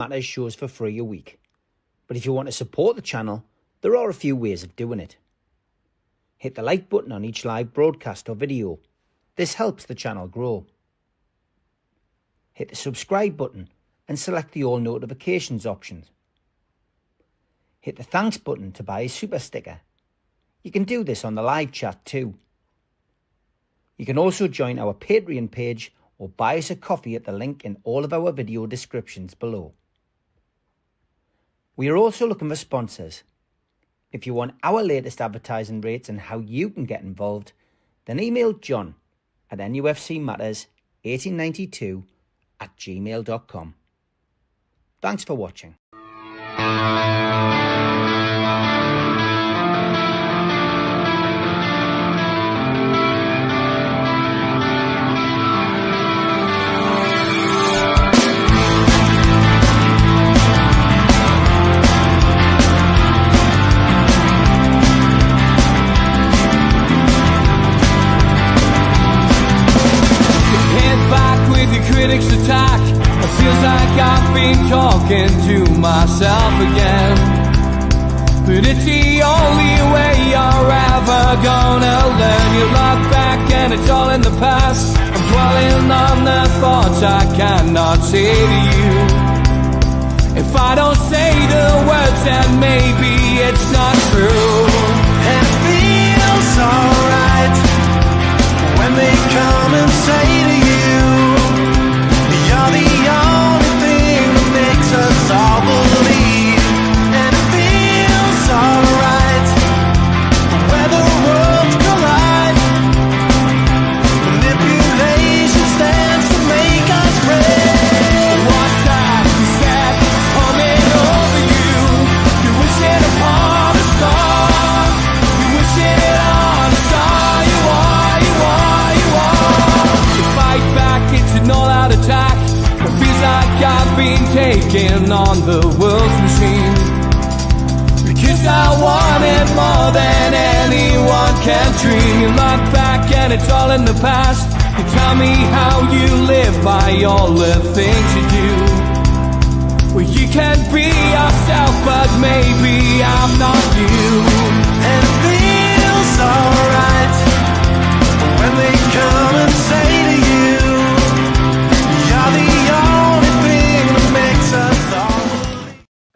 Matters shows for free a week. But if you want to support the channel, there are a few ways of doing it. Hit the like button on each live broadcast or video. This helps the channel grow. Hit the subscribe button and select the all notifications option. Hit the thanks button to buy a super sticker. You can do this on the live chat too. You can also join our Patreon page or buy us a coffee at the link in all of our video descriptions below. We are also looking for sponsors. If you want our latest advertising rates and how you can get involved, then email John at nufcmatterspodcast1892@gmail.com. Thanks for watching. Critics attack. It feels like I've been talking to myself again. But it's the only way you're ever gonna learn. You look back and it's all in the past. I'm dwelling on the thoughts I cannot say to you. If I don't say the words, then maybe it's not true. And it feels alright when they come and say to you, you're the only thing that makes us all believe. And it feels alright where the worlds collide. Manipulation stands to make us red. What time is that coming over you? You wish it upon a star. You wish it on a star. You are, you are, you are. You fight back, it's an all-out attack. It feels like I've been taken on the world's machine. Because I want it more than anyone can dream. You look back and it's all in the past. You tell me how you live by all the things you do. Well, you can be yourself, but maybe I'm not you. And it feels alright when they come and say to you, you're the only thing that makes us all.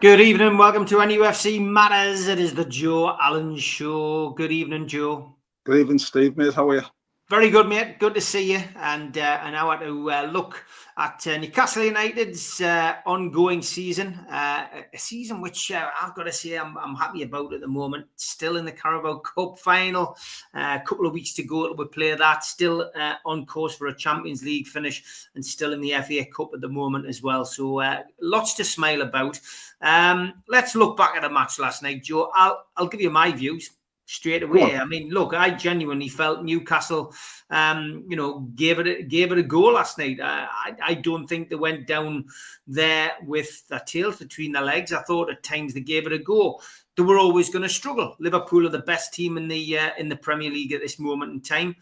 Good evening, welcome to NUFC Matters. It is the Joe Allon Show. Good evening, Joe. Good evening, Steve, mate. How are you? Very good, mate. Good to see you. And now I want to look at Newcastle United's ongoing season. A season which I've got to say I'm happy about at the moment. Still in the Carabao Cup final. A couple of weeks to go till we play that. Still on course for a Champions League finish and still in the FA Cup at the moment as well. So lots to smile about. Let's look back at the match last night, Joe. I'll give you my views straight away. I mean, look, I genuinely felt Newcastle, gave it a go last night. I don't think they went down there with their tails between their legs. I thought at times they gave it a go. They were always going to struggle. Liverpool are the best team in the Premier League at this moment in time.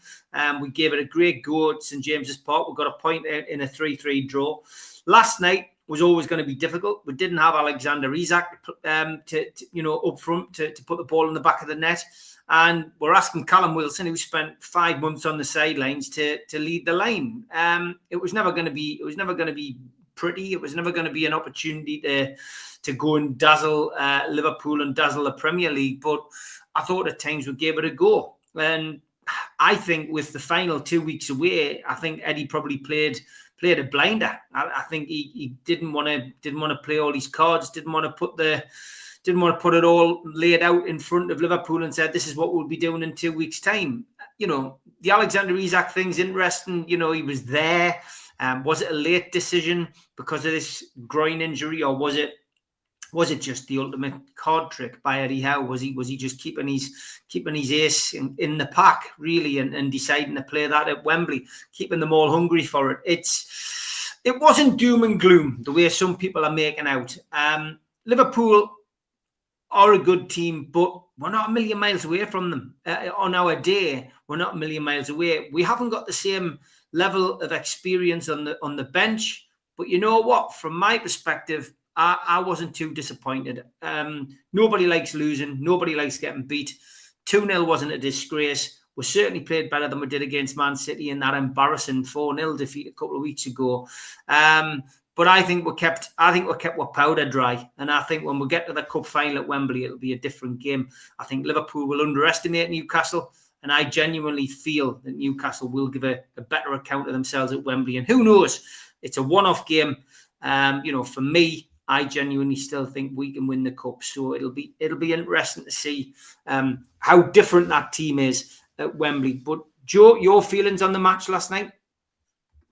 We gave it a great go at St James's Park. We got a point in a 3-3 draw. Last night was always going to be difficult. We didn't have Alexander Isak up front to put the ball in the back of the net, and we're asking Callum Wilson, who spent 5 months on the sidelines, to lead the line. It was never going to be pretty. It was never going to be an opportunity to go and dazzle Liverpool and dazzle the Premier League. But I thought at times we gave it a go, and I think with the final 2 weeks away, I think Eddie probably played a blinder. I think he didn't want to play all his cards. Didn't want to put it all laid out in front of Liverpool and said, this is what we'll be doing in 2 weeks' time. The Alexander Isak thing's interesting. He was there. Was it a late decision because of this groin injury, or was it just the ultimate card trick by Eddie Howe? Was he just keeping his ace in the pack, really, and deciding to play that at Wembley, keeping them all hungry for it? It wasn't doom and gloom the way some people are making out. Liverpool are a good team, but we're not a million miles away from them. On our day, we're not a million miles away. We haven't got the same level of experience on the bench, but you know what? From my perspective, I wasn't too disappointed. Nobody likes losing. Nobody likes getting beat. 2-0 wasn't a disgrace. We certainly played better than we did against Man City in that embarrassing 4-0 defeat a couple of weeks ago. But I think we kept our powder dry. And I think when we get to the cup final at Wembley, it'll be a different game. I think Liverpool will underestimate Newcastle. And I genuinely feel that Newcastle will give a better account of themselves at Wembley. And who knows? It's a one-off game. For me, I genuinely still think we can win the cup. So it'll be interesting to see how different that team is at Wembley. But Joe, your feelings on the match last night?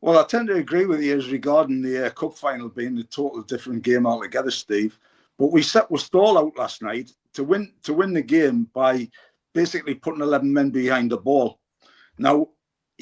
Well, I tend to agree with you as regarding the cup final being a total different game altogether, Steve. But we set our stall out last night to win the game by basically putting 11 men behind the ball. Now,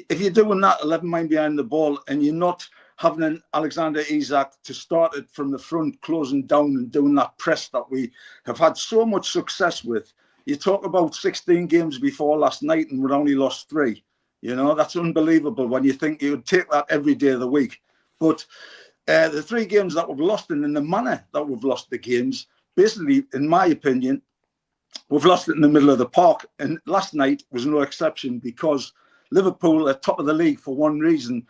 if you're doing that 11 men behind the ball and you're not having an Alexander Isak to start it from the front, closing down and doing that press that we have had so much success with. You talk about 16 games before last night and we'd only lost 3. You know, that's unbelievable when you think you would take that every day of the week. But the 3 games that we've lost and in the manner that we've lost the games, basically, in my opinion, we've lost it in the middle of the park. And last night was no exception because Liverpool are top of the league for one reason.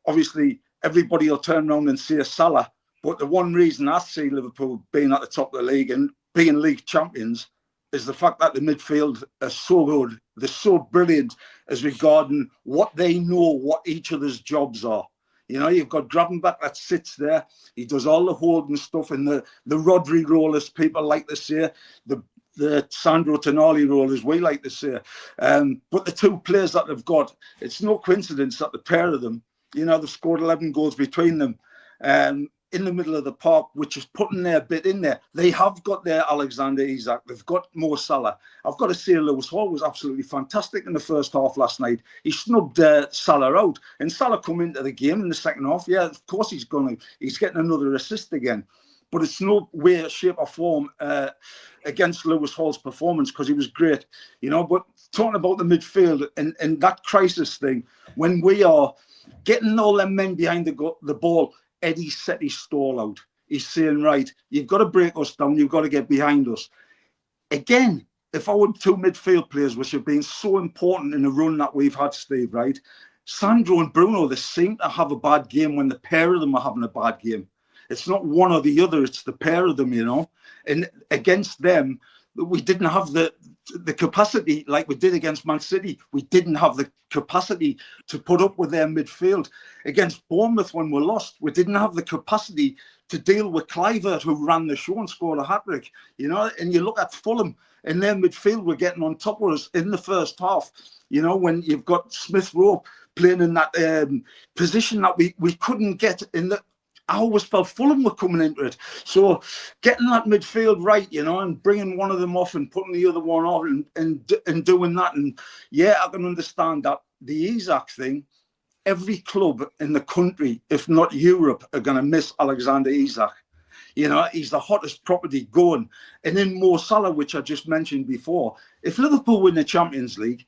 Obviously, everybody will turn around and say Salah. But the one reason I see Liverpool being at the top of the league and being league champions is the fact that the midfield are so good. They're so brilliant as regarding what they know, what each other's jobs are. You know, you've got Gravenberch that sits there. He does all the holding stuff and the Rodri role, as people like to say, the Sandro Tonali role, as we like to say. But the 2 players that they've got, it's no coincidence that the pair of them, you know, they've scored 11 goals between them in the middle of the park, which is putting their bit in there. They have got their Alexander Isak. They've got Mo Salah. I've got to say Lewis Hall was absolutely fantastic in the first half last night. He snubbed Salah out. And Salah come into the game in the second half. Yeah, of course he's getting another assist again. But it's no way, shape or form against Lewis Hall's performance because he was great. You know, but talking about the midfield and that crisis thing, when we are getting all them men behind the ball, Eddie set his stall out. He's saying, right, you've got to break us down. You've got to get behind us. Again, if our 2 midfield players, which have been so important in the run that we've had, Steve, right? Sandro and Bruno, they seem to have a bad game when the pair of them are having a bad game. It's not one or the other. It's the pair of them, you know. And against them, we didn't have the capacity like we did against Man City. We didn't have the capacity to put up with their midfield. Against Bournemouth, when we lost, we didn't have the capacity to deal with Kluivert, who ran the show and scored a hat-trick. You know, and you look at Fulham, and their midfield were getting on top of us in the first half. You know, when you've got Smith Rowe playing in that position that we couldn't get in the... I always felt Fulham were coming into it. So getting that midfield right, you know, and bringing one of them off and putting the other one on and doing that. And yeah, I can understand that. The Isak thing, every club in the country, if not Europe, are going to miss Alexander Isak. You know, he's the hottest property going. And then Mo Salah, which I just mentioned before, if Liverpool win the Champions League,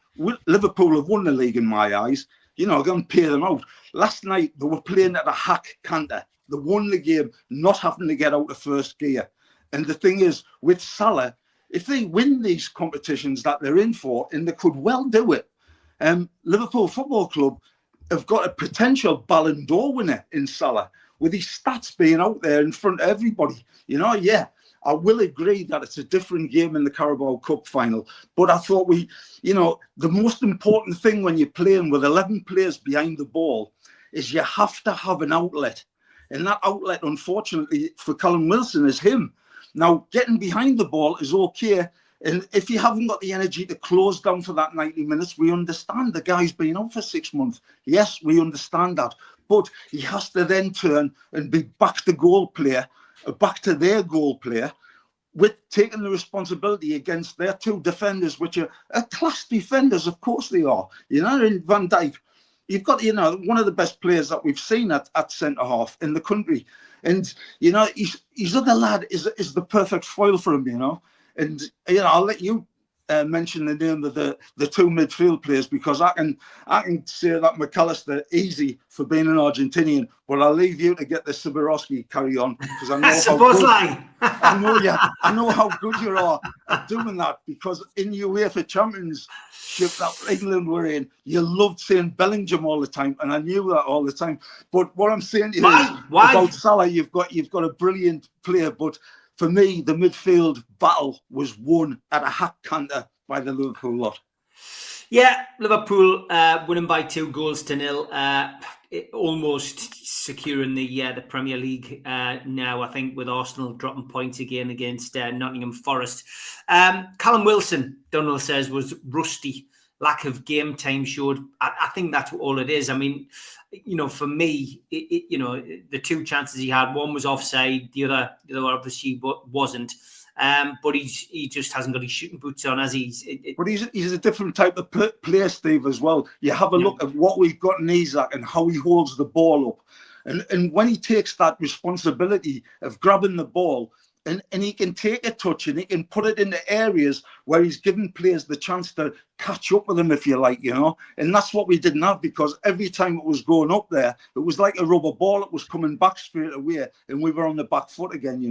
Liverpool have won the league in my eyes. You know, going to pay them out. Last night, they were playing at a hack canter. They won the game, not having to get out of first gear. And the thing is, with Salah, if they win these competitions that they're in for, and they could well do it, Liverpool Football Club have got a potential Ballon d'Or winner in Salah, with his stats being out there in front of everybody. You know, yeah, I will agree that it's a different game in the Carabao Cup final. But I thought you know, the most important thing when you're playing with 11 players behind the ball is you have to have an outlet. And that outlet, unfortunately, for Callum Wilson is him. Now, getting behind the ball is okay. And if you haven't got the energy to close down for that 90 minutes, we understand the guy's been out for 6 months. Yes, we understand that. But he has to then turn and be back to goal player, back to their goal player, with taking the responsibility against their 2 defenders, which are class defenders. Of course they are. You know, in Van Dijk. You've got, you know, one of the best players that we've seen at centre-half in the country. And, you know, his other lad is the perfect foil for him, you know. And, you know, I'll let you mention the name of the two midfield players, because I can say that McAllister easy for being an Argentinian, but I'll leave you to get the Siborowski carry on, because I know how good, I know how good you are at doing that, because in UEFA Championship that England were in, you loved saying Bellingham all the time, and I knew that all the time. But what I'm saying to you is about Salah, you've got a brilliant player, but for me, the midfield battle was won at a hat canter by the Liverpool lot. Yeah, Liverpool winning by 2-0, almost securing the Premier League now, I think, with Arsenal dropping points again against Nottingham Forest. Callum Wilson, Donald says, was rusty. Lack of game time showed. I think that's all it is. I mean, for me, the two chances he had, one was offside, the other obviously wasn't. But he just hasn't got his shooting boots on, has he? But he's a different type of player, Steve, as well. You have a look at what we've got in Isak and how he holds the ball up. And when he takes that responsibility of grabbing the ball, and he can take a touch and he can put it into areas where he's giving players the chance to catch up with him, if you like, And that's what we didn't have, because every time it was going up there, it was like a rubber ball. It was coming back straight away, and we were on the back foot again,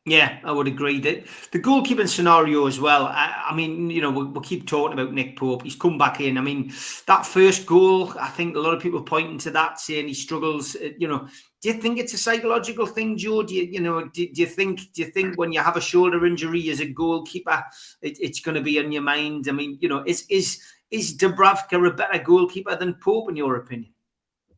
Yeah, I would agree. The goalkeeping scenario as well. I mean, we'll keep talking about Nick Pope. He's come back in. I mean, that first goal, I think a lot of people pointing to that, saying he struggles. Do you think it's a psychological thing, Joe? Do you think when you have a shoulder injury as a goalkeeper, it's going to be on your mind? I mean, is Dubravka a better goalkeeper than Pope, in your opinion?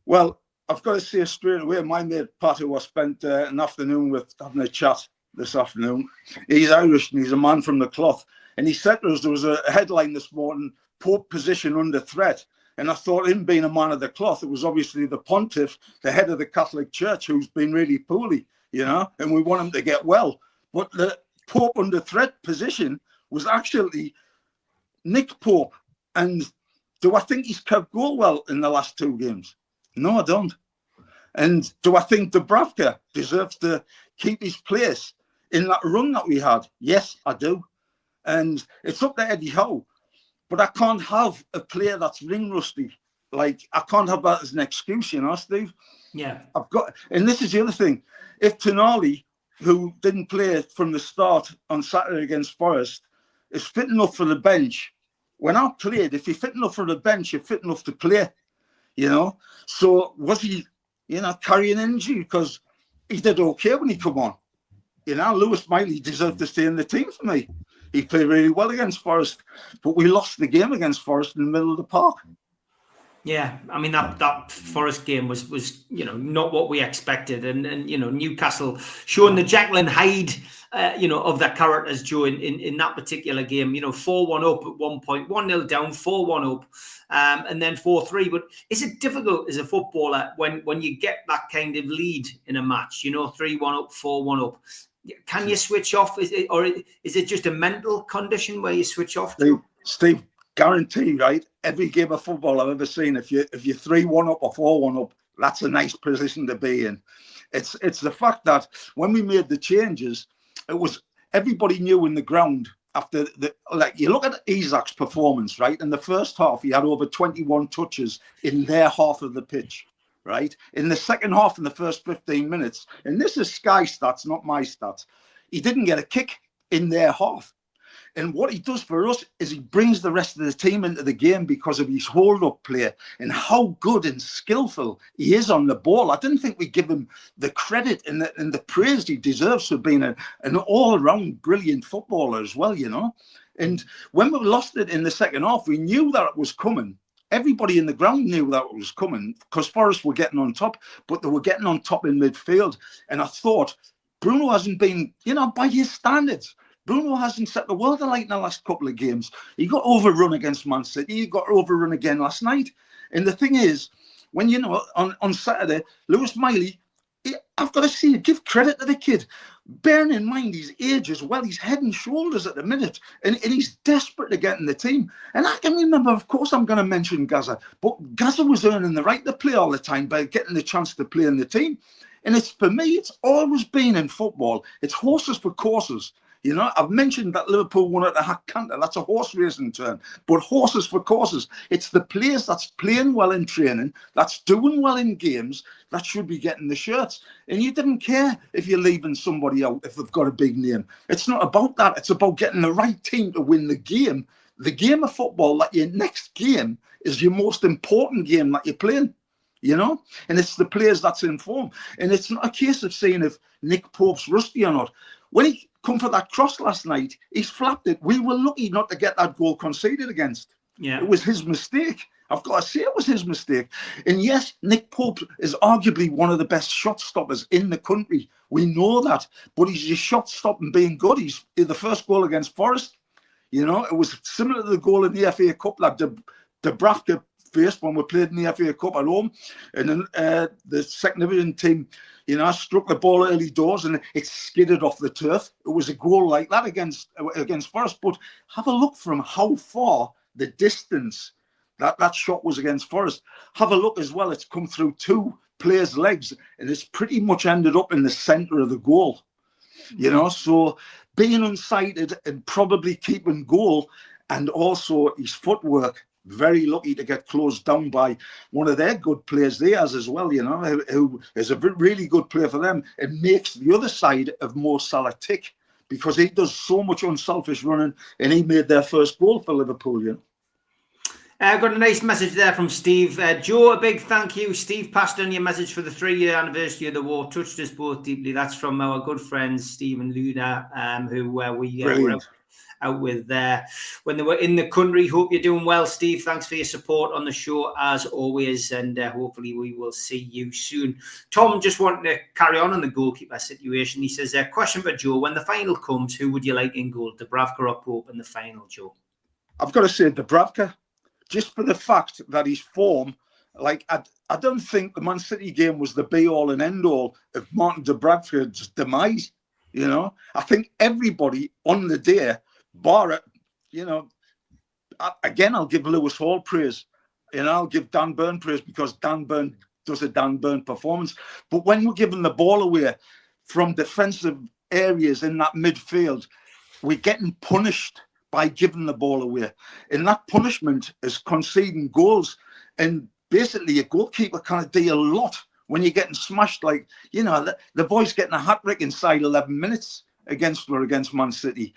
Well, I've got to say straight away, my mate Pat, who I spent an afternoon with having a chat this afternoon, he's Irish and he's a man from the cloth, and he said to us there was a headline this morning, Pope position under threat. And I thought, him being a man of the cloth, it was obviously the pontiff, the head of the Catholic Church, who's been really poorly, and we want him to get well. But the Pope under threat position was actually Nick Pope. And do I think he's kept goal well in the last two games? No, I don't. And do I think Dubravka deserves to keep his place in that run that we had? Yes, I do. And it's up to Eddie Howe. But I can't have a player that's ring rusty. Like, I can't have that as an excuse, Steve? Yeah. And this is the other thing. If Tonali, who didn't play from the start on Saturday against Forest, is fit enough for the bench, when I played, if you're fit enough for the bench, you're fit enough to play, So was he, carrying injury? Because he did okay when he come on. Lewis Miley deserved to stay in the team for me. He played really well against Forest, but we lost the game against Forest in the middle of the park. Yeah, I mean, that Forest game was not what we expected, and Newcastle showing the Jekyll and Hyde of their characters, Joe, in that particular game. 4-1 up at one point, 1-0 down, 4-1 up, and then 4-3. But is it difficult as a footballer when you get that kind of lead in a match? 3-1 up, 4-1 up. Can you switch off? Is it just a mental condition where you switch off? Steve, guarantee, right? Every game of football I've ever seen, if you're 3-1 up or 4-1 up, that's a nice position to be in. It's the fact that when we made the changes, it was everybody knew in the ground after you look at Isak's performance, right? In the first half, he had over 21 touches in their half of the pitch. Right? In the second half, in the first 15 minutes, and this is Sky stats, not my stats, he didn't get a kick in their half. And what he does for us is he brings the rest of the team into the game because of his hold-up play and how good and skillful he is on the ball. I didn't think we give him the credit and the praise he deserves for being an all-round brilliant footballer as well, And when we lost it in the second half, we knew that it was coming. Everybody in the ground knew that it was coming because Forest were getting on top, but they were getting on top in midfield. And I thought, Bruno hasn't been, by his standards, Bruno hasn't set the world alight in the last couple of games. He got overrun against Man City. He got overrun again last night. And the thing is, when, on Saturday, Lewis Miley, I've got to see, give credit to the kid. Bearing in mind his age as well, he's head and shoulders at the minute, and he's desperate to get in the team. And I can remember, of course, I'm going to mention Gaza, but Gaza was earning the right to play all the time by getting the chance to play in the team. And for me, it's always been in football. It's horses for courses. You know, I've mentioned that Liverpool won at the Hack Canter. That's a horse racing term. But horses for courses. It's the players that's playing well in training, that's doing well in games, that should be getting the shirts. And you didn't care if you're leaving somebody out if they've got a big name. It's not about that. It's about getting the right team to win the game. The game of football, that your next game is your most important game that you're playing. You know, and it's the players that's in form. And it's not a case of saying if Nick Pope's rusty or not. When he come for that cross last night, he's flapped it. We were lucky not to get that goal conceded against. Yeah, it was his mistake. I've got to say it was his mistake. And yes, Nick Pope is arguably one of the best shot stoppers in the country. We know that. But he's just shot stopping being good. He's the first goal against Forest. You know, it was similar to the goal in the FA Cup that Dubravka faced when we played in the FA Cup at home. And then the second division team, you know, struck the ball early doors and it skidded off the turf. It was a goal like that against Forest. But have a look from how far the distance that shot was against Forest. Have a look as well. It's come through two players' legs and it's pretty much ended up in the centre of the goal. You know, so being unsighted and probably keeping goal, and also his footwork, very lucky to get closed down by one of their good players they has as well, you know, who is a really good player for them. It makes the other side of Mo Salah tick because he does so much unselfish running and he made their first goal for Liverpool, you know. I've got a nice message there from Steve. Joe, a big thank you. Steve passed on your message for the 3-year anniversary of the war. Touched us both deeply. That's from our good friends, Steve and Luna, who we were out with when they were in the country. Hope you're doing well, Steve. Thanks for your support on the show, as always, and hopefully we will see you soon. Tom, just wanting to carry on the goalkeeper situation. He says, question for Joe. When the final comes, who would you like in goal, Dubravka or Pope in the final, Joe? I've got to say Dubravka. Just for the fact that his form, like, I don't think the Man City game was the be-all and end-all of Martin Dubravka's demise, you know. I think everybody on the day, bar it, you know, again, I'll give Lewis Hall praise, and I'll give Dan Burn praise because Dan Burn does a Dan Burn performance. But when we're giving the ball away from defensive areas in that midfield, we're getting punished by giving the ball away. And that punishment is conceding goals. And basically, a goalkeeper can't do a lot when you're getting smashed. Like, you know, the boy's getting a hat-trick inside 11 minutes against Man City.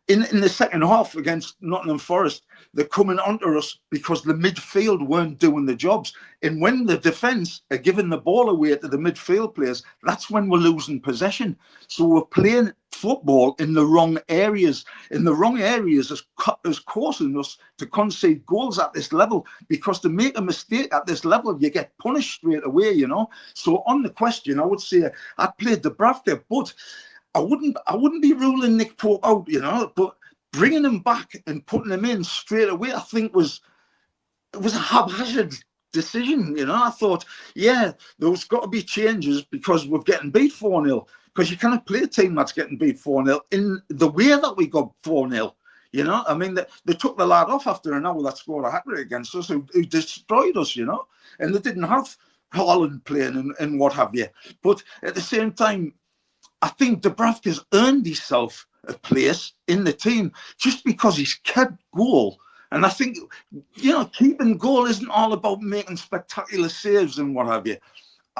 In the second half against Nottingham Forest, they're coming onto us because the midfield weren't doing the jobs. And when the defence are giving the ball away to the midfield players, that's when we're losing possession. So we're playing football in the wrong areas. And the wrong areas is causing us to concede goals at this level, because to make a mistake at this level, you get punished straight away, you know. So on the question, I would say I'd play Dubravka, but I wouldn't be ruling Nick Pope out, you know, but bringing him back and putting him in straight away, I think it was a haphazard decision, you know. I thought, yeah, there's got to be changes because we're getting beat 4-0, because you cannot play a team that's getting beat 4-0 in the way that we got 4-0, you know. I mean, they took the lad off after an hour that scored a hat-trick against us, who destroyed us, you know, and they didn't have Allon playing and what have you. But at the same time, I think Dubravka's earned himself a place in the team just because he's kept goal. And I think, you know, keeping goal isn't all about making spectacular saves and what have you.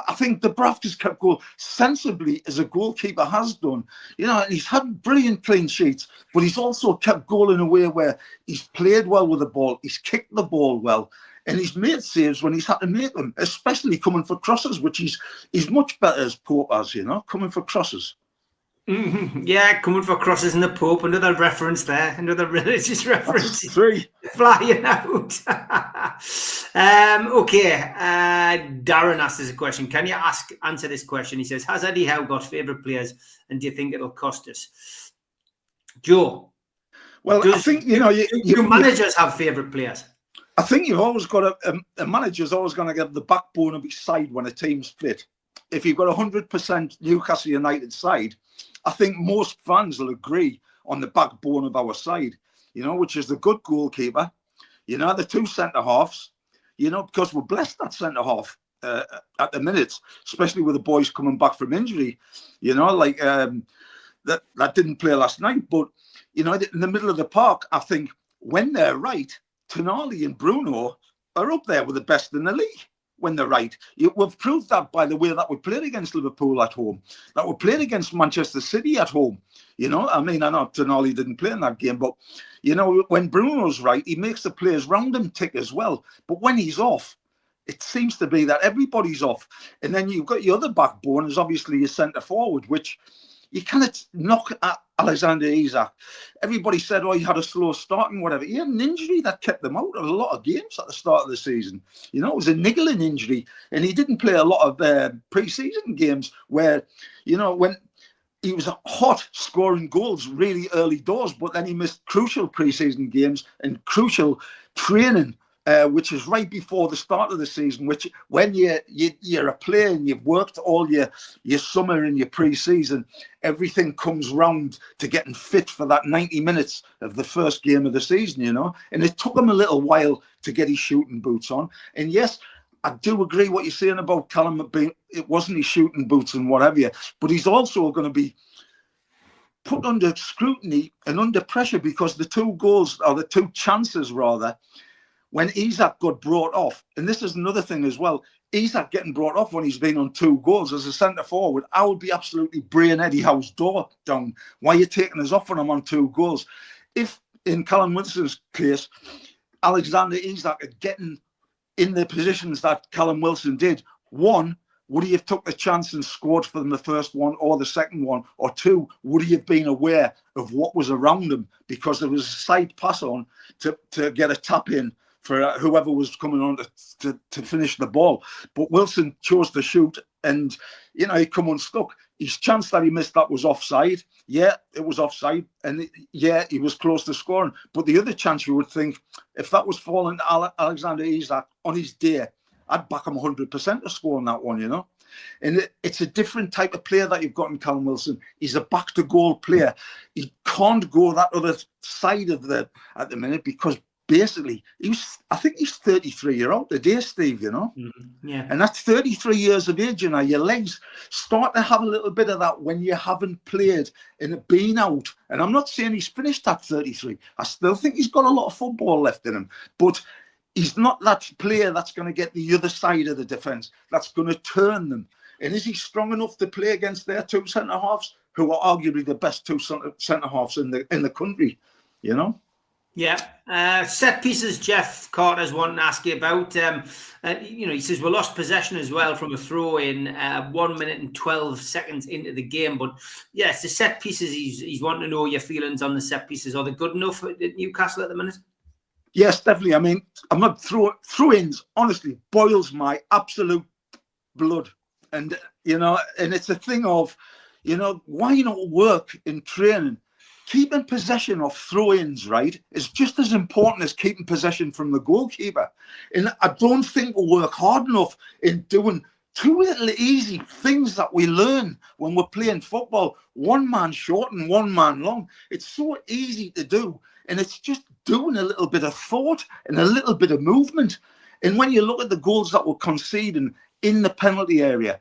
I think Dubravka's kept goal sensibly, as a goalkeeper has done. You know, and he's had brilliant clean sheets, but he's also kept goal in a way where he's played well with the ball, he's kicked the ball well, and he's made saves when he's had to make them, especially coming for crosses, which he's much better as Pope as, you know, coming for crosses. Mm-hmm. Yeah, coming for crosses in the Pope. Another reference there. Another religious reference. That's 3. Flying out. Okay. Darren asked us a question. Can you answer this question? He says, has Eddie Howe got favourite players, and do you think it'll cost us? Joe. Well, I think, you know, your managers have favourite players. I think you've always got a manager's always going to get the backbone of his side when a team's fit. If you've got a 100% Newcastle United side, I think most fans will agree on the backbone of our side, you know, which is the good goalkeeper, you know, the 2 centre-halves, you know, because we're blessed at centre-half at the minute, especially with the boys coming back from injury, you know, like that didn't play last night. But, you know, in the middle of the park, I think when they're right, Tonali and Bruno are up there with the best in the league. When they're right, we've proved that by the way that we played against Liverpool at home, that we played against Manchester City at home. You know, I mean, I know Tonali didn't play in that game, but, you know, when Bruno's right, he makes the players round him tick as well. But when he's off, it seems to be that everybody's off. And then you've got your other backbone is obviously your centre forward, which you cannot knock at Alexander Isak. Everybody said, oh, he had a slow start and whatever. He had an injury that kept him out of a lot of games at the start of the season. You know, it was a niggling injury, and he didn't play a lot of pre-season games where, you know, when he was hot scoring goals really early doors, but then he missed crucial pre-season games and crucial training, which is right before the start of the season, which when you're a player and you've worked all your summer and your pre-season, everything comes round to getting fit for that 90 minutes of the first game of the season, you know. And it took him a little while to get his shooting boots on. And yes, I do agree what you're saying about Callum. It wasn't his shooting boots and whatever, but he's also going to be put under scrutiny and under pressure because the two goals, or the two chances rather, when Isak got brought off, and this is another thing as well, Isak getting brought off when he's been on 2 goals as a centre forward, I would be absolutely braying Eddie Howe's door down. Why are you taking us off when I'm on 2 goals? If, in Callum Wilson's case, Alexander Isak are getting in the positions that Callum Wilson did, 1, would he have took the chance and scored for them the first one or the second one? Or 2, would he have been aware of what was around him because there was a side pass on to get a tap in for whoever was coming on to finish the ball. But Wilson chose to shoot and, you know, he come unstuck. His chance that he missed that was offside. Yeah, it was offside. And yeah, he was close to scoring. But the other chance you would think, if that was falling to Alexander Isak on his day, I'd back him 100% to score on that one, you know. And it's a different type of player that you've got in Callum Wilson. He's a back-to-goal player. He can't go that other side of at the minute because basically, I think he's 33 years old today, Steve, you know? Mm-hmm. Yeah. And that's 33 years of age, you know. Your legs start to have a little bit of that when you haven't played and been out. And I'm not saying he's finished at 33. I still think he's got a lot of football left in him. But he's not that player that's going to get the other side of the defence, that's going to turn them. And is he strong enough to play against their 2 centre-halves, who are arguably the best 2 centre-halves in the country, you know? Yeah. Set pieces, Jeff Carter's wanting to ask you about. You know, he says we lost possession as well from a throw in 1 minute and 12 seconds into the game. But yes, the set pieces, he's wanting to know your feelings on the set pieces. Are they good enough at Newcastle at the minute? Yes, definitely. I mean, I'm not throw-ins, honestly, boils my absolute blood. And, you know, and it's a thing of, you know, why not work in training? Keeping possession of throw-ins, right, is just as important as keeping possession from the goalkeeper. And I don't think we work hard enough in doing 2 little easy things that we learn when we're playing football. 1 man short and 1 man long. It's so easy to do. And it's just doing a little bit of thought and a little bit of movement. And when you look at the goals that we're conceding in the penalty area,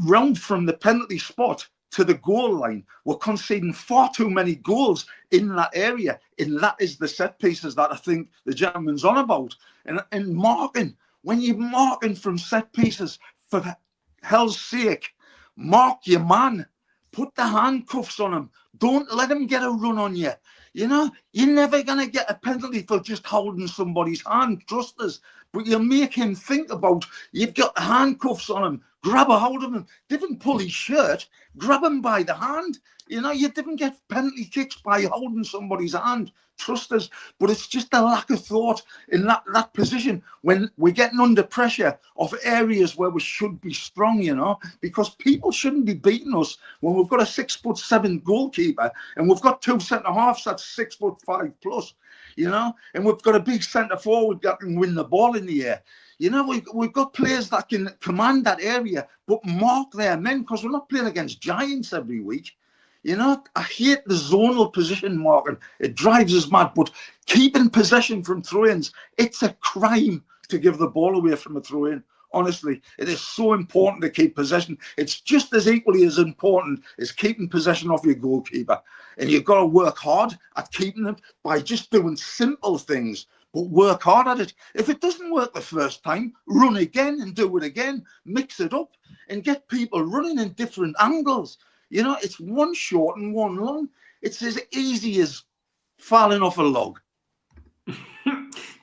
round from the penalty spot to the goal line, we're conceding far too many goals in that area. And that is the set pieces that I think the gentleman's on about. And marking, when you're marking from set pieces, for hell's sake, mark your man. Put the handcuffs on him. Don't let him get a run on you. You know, you're never going to get a penalty for just holding somebody's hand, trust us. But you make him think about, you've got handcuffs on him, grab a hold of him. Didn't pull his shirt, grab him by the hand. You know, you didn't get penalty kicks by holding somebody's hand, trust us. But it's just a lack of thought in that position when we're getting under pressure of areas where we should be strong, you know, because people shouldn't be beating us when we've got a 6'7" goalkeeper and we've got 2 centre-halves that's 6'5" plus, you know, and we've got a big centre forward that can win the ball in the air. You know, we've got players that can command that area, but mark their men because we're not playing against giants every week. You know, I hate the zonal position marking. It drives us mad. But keeping possession from throw-ins, it's a crime to give the ball away from a throw-in. Honestly, it is so important to keep possession. It's just as equally as important as keeping possession of your goalkeeper. And you've got to work hard at keeping them by just doing simple things, but work hard at it. If it doesn't work the first time, run again and do it again. Mix it up and get people running in different angles. You know, it's one short and one long. It's as easy as falling off a log.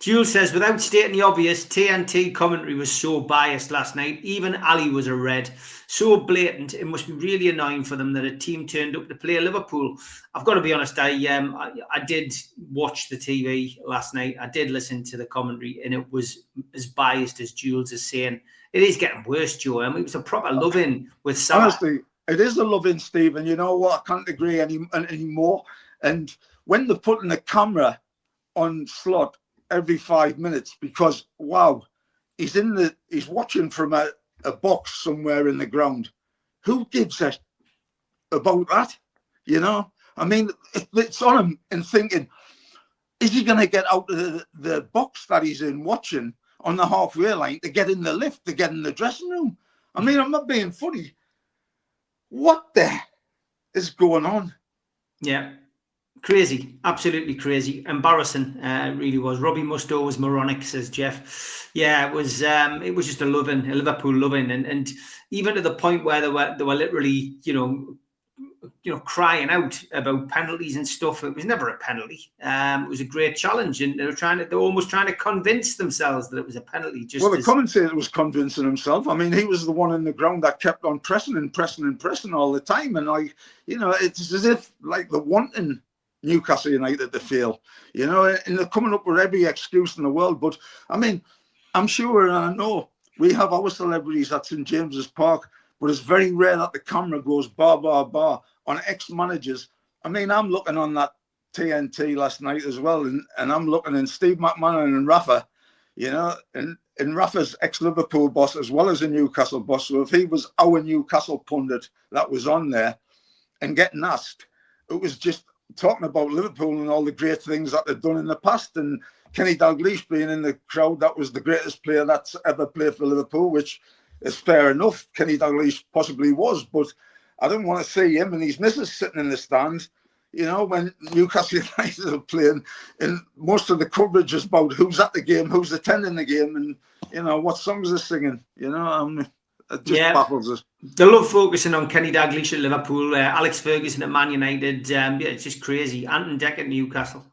Jules says, without stating the obvious, TNT commentary was so biased last night. Even Ali was a red. So blatant. It must be really annoying for them that a team turned up to play Liverpool. I've got to be honest, I did watch the TV last night. I did listen to the commentary, and it was as biased as Jules is saying. It is getting worse, Joe. I mean, it was a proper love-in with Salah. Honestly, it is a love-in, Steve. And you know what? I can't agree anymore. And when they're putting the camera on Slot every 5 minutes, because wow, he's watching from a box somewhere in the ground. Who gives a about that? You know, I mean, it's on him and thinking, is he going to get out of the box that he's in watching on the halfway line to get in the lift, to get in the dressing room? I mean, I'm not being funny. What the is going on? Yeah. Crazy, absolutely crazy, embarrassing. It really was. Robbie Musto was moronic, says Jeff. Yeah, it was just a Liverpool loving, and even to the point where they were literally, you know, crying out about penalties and stuff. It was never a penalty. It was a great challenge, and they were almost trying to convince themselves that it was a penalty. The commentator was convincing himself. I mean, he was the one in the ground that kept on pressing all the time, and it's as if like the wanting Newcastle United to fail, you know, and they're coming up with every excuse in the world. But I mean, I'm sure and I know we have our celebrities at St James's Park, but it's very rare that the camera goes bar on ex-managers. I mean, I'm looking on that TNT last night as well, and I'm looking in Steve McMahon and Rafa, you know, and Rafa's ex-Liverpool boss as well as a Newcastle boss. So if he was our Newcastle pundit that was on there and getting asked, it was just talking about Liverpool and all the great things that they've done in the past, and Kenny Dalglish being in the crowd, that was the greatest player that's ever played for Liverpool, which is fair enough. Kenny Dalglish possibly was, but I don't want to see him and his missus sitting in the stand, you know, when Newcastle United are playing, and most of the coverage is about who's at the game, who's attending the game, and, you know, what songs they're singing, you know. It just baffles us. They love focusing on Kenny Dalglish at Liverpool, Alex Ferguson at Man United. It's just crazy. Anton Deck at Newcastle.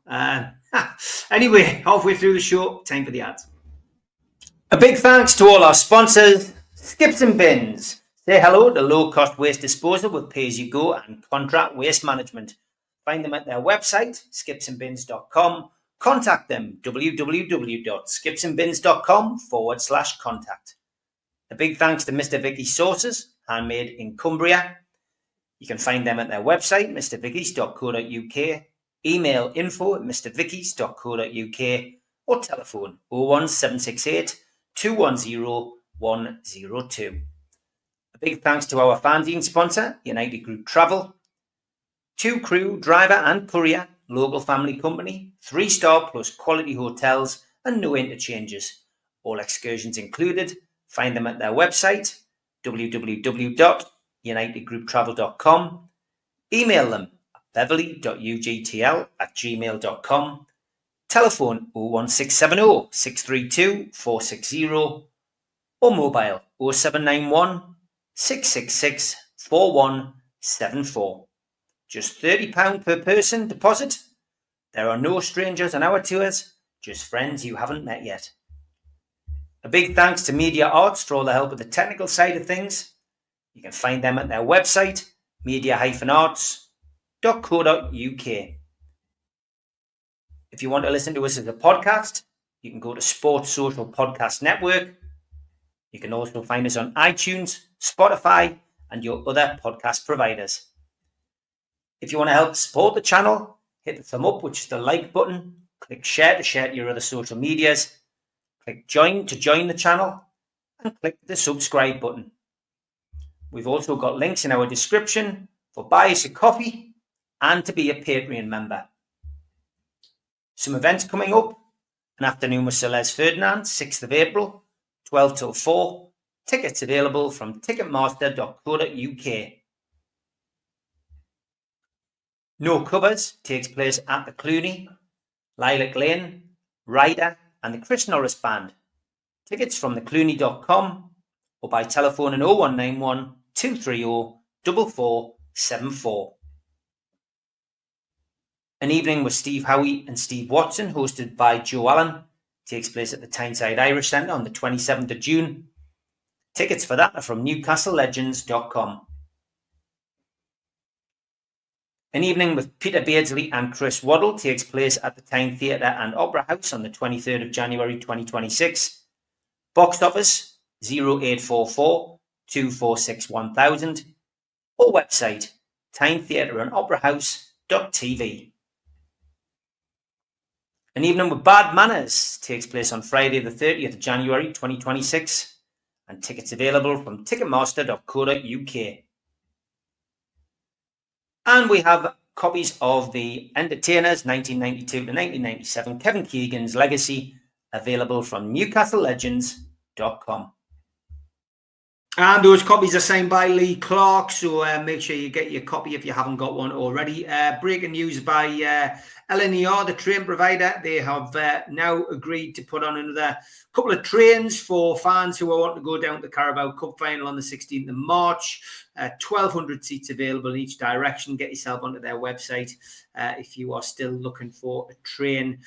Anyway, halfway through the show, time for the ads. A big thanks to all our sponsors, Skips and Bins. Say hello to low-cost waste disposal with pay-as-you-go and contract waste management. Find them at their website, skipsandbins.com. Contact them, www.skipsandbins.com/contact. A big thanks to Mr. Vicky's Sauces, handmade in Cumbria. You can find them at their website, mrvickies.co.uk, email info@mrvickies.co.uk, or telephone 01768 210 102. A big thanks to our fanzine sponsor, United Group Travel. 2 crew, driver and courier, local family company, 3-star plus quality hotels and no interchanges. All excursions included. Find them at their website, www.unitedgrouptravel.com. Email them at beverly.ugtl@gmail.com. Telephone 01670 632 460 or mobile 0791 666 4174. Just £30 per person deposit. There are no strangers on our tours, just friends you haven't met yet. A big thanks to Media Arts for all the help with the technical side of things. You can find them at their website, media-arts.co.uk. If you want to listen to us as a podcast, you can go to Sports Social Podcast Network. You can also find us on iTunes, Spotify, and your other podcast providers. If you want to help support the channel, hit the thumb up, which is the like button. Click share to share to your other social medias. Click join to join the channel, and click the subscribe button. We've also got links in our description for buy us a coffee and to be a Patreon member. Some events coming up: an afternoon with Sir Les Ferdinand, 6th of April, 12 till 4. Tickets available from ticketmaster.co.uk. No Covers takes place at the Clooney, Lilac Lane, Ryder and the Chris Norris Band. Tickets from theclooney.com or by telephone 0191 230 4474. An Evening with Steve Howie and Steve Watson, hosted by Joe Allon, takes place at the Tyneside Irish Centre on the 27th of June. Tickets for that are from newcastlelegends.com. An Evening with Peter Beardsley and Chris Waddle takes place at the Tyne Theatre and Opera House on the 23rd of January 2026. Box office 0844 246 1000 or website tynetheatreandoperahouse.tv. An Evening with Bad Manners takes place on Friday the 30th of January 2026 and tickets available from ticketmaster.co.uk. And we have copies of The Entertainers 1992 to 1997, Kevin Keegan's Legacy, available from newcastlelegends.com. And those copies are signed by Lee Clark, so make sure you get your copy if you haven't got one already. Breaking news by LNER, the train provider. They have now agreed to put on another couple of trains for fans who want to go down to the Carabao Cup final on the 16th of March. 1,200 seats available in each direction. Get yourself onto their website if you are still looking for a train